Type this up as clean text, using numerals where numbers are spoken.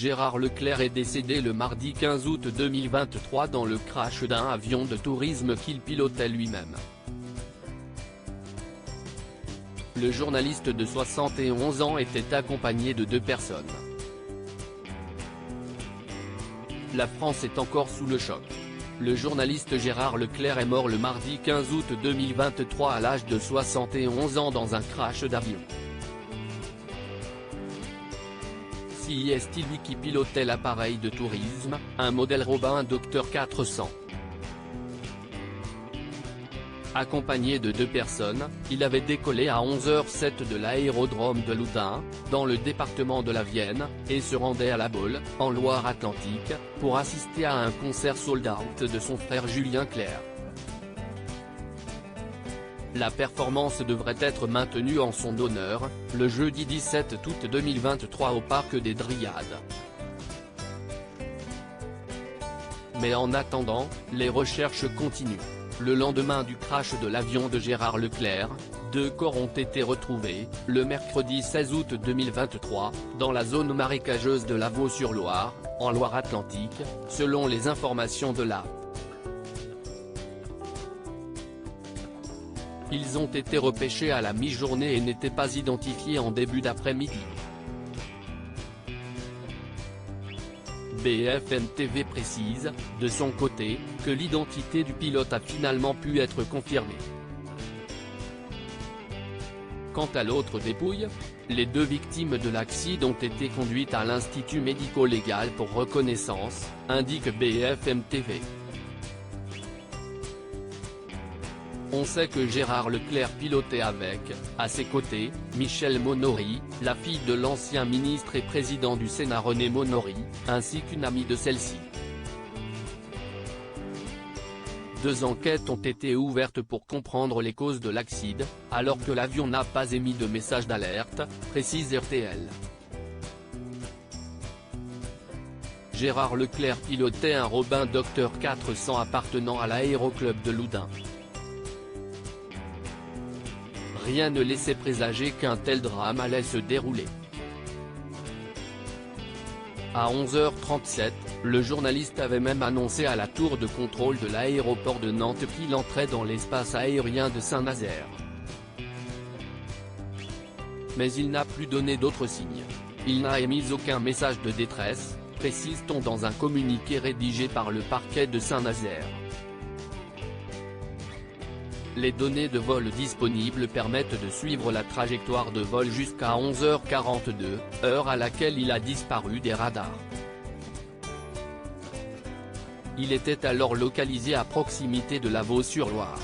Gérard Leclerc est décédé le mardi 15 août 2023 dans le crash d'un avion de tourisme qu'il pilotait lui-même. Le journaliste de 71 ans était accompagné de 2 personnes. La France est encore sous le choc. Le journaliste Gérard Leclerc est mort le mardi 15 août 2023 à l'âge de 71 ans dans un crash d'avion. C'est lui qui pilotait l'appareil de tourisme, un modèle Robin Docteur 400. Accompagné de 2 personnes, il avait décollé à 11h07 de l'aérodrome de Loudun, dans le département de la Vienne, et se rendait à La Baule, en Loire-Atlantique, pour assister à un concert sold-out de son frère Julien Clerc. La performance devrait être maintenue en son honneur, le jeudi 17 août 2023 au Parc des Dryades. Mais en attendant, les recherches continuent. Le lendemain du crash de l'avion de Gérard Leclerc, 2 corps ont été retrouvés, le mercredi 16 août 2023, dans la zone marécageuse de Lavaux-sur-Loire, en Loire-Atlantique, selon les informations de la. Ils ont été repêchés à la mi-journée et n'étaient pas identifiés en début d'après-midi. BFM TV précise, de son côté, que l'identité du pilote a finalement pu être confirmée. Quant à l'autre dépouille, les 2 victimes de l'accident ont été conduites à l'Institut médico-légal pour reconnaissance, indique BFM TV. On sait que Gérard Leclerc pilotait avec, à ses côtés, Michèle Monory, la fille de l'ancien ministre et président du Sénat René Monory, ainsi qu'une amie de celle-ci. 2 enquêtes ont été ouvertes pour comprendre les causes de l'accident, alors que l'avion n'a pas émis de message d'alerte, précise RTL. Gérard Leclerc pilotait un Robin Docteur 400 appartenant à l'Aéroclub de Loudun. Rien ne laissait présager qu'un tel drame allait se dérouler. À 11h37, le journaliste avait même annoncé à la tour de contrôle de l'aéroport de Nantes qu'il entrait dans l'espace aérien de Saint-Nazaire. Mais il n'a plus donné d'autres signes. Il n'a émis aucun message de détresse, précise-t-on dans un communiqué rédigé par le parquet de Saint-Nazaire. Les données de vol disponibles permettent de suivre la trajectoire de vol jusqu'à 11h42, heure à laquelle il a disparu des radars. Il était alors localisé à proximité de Lavaux-sur-Loire.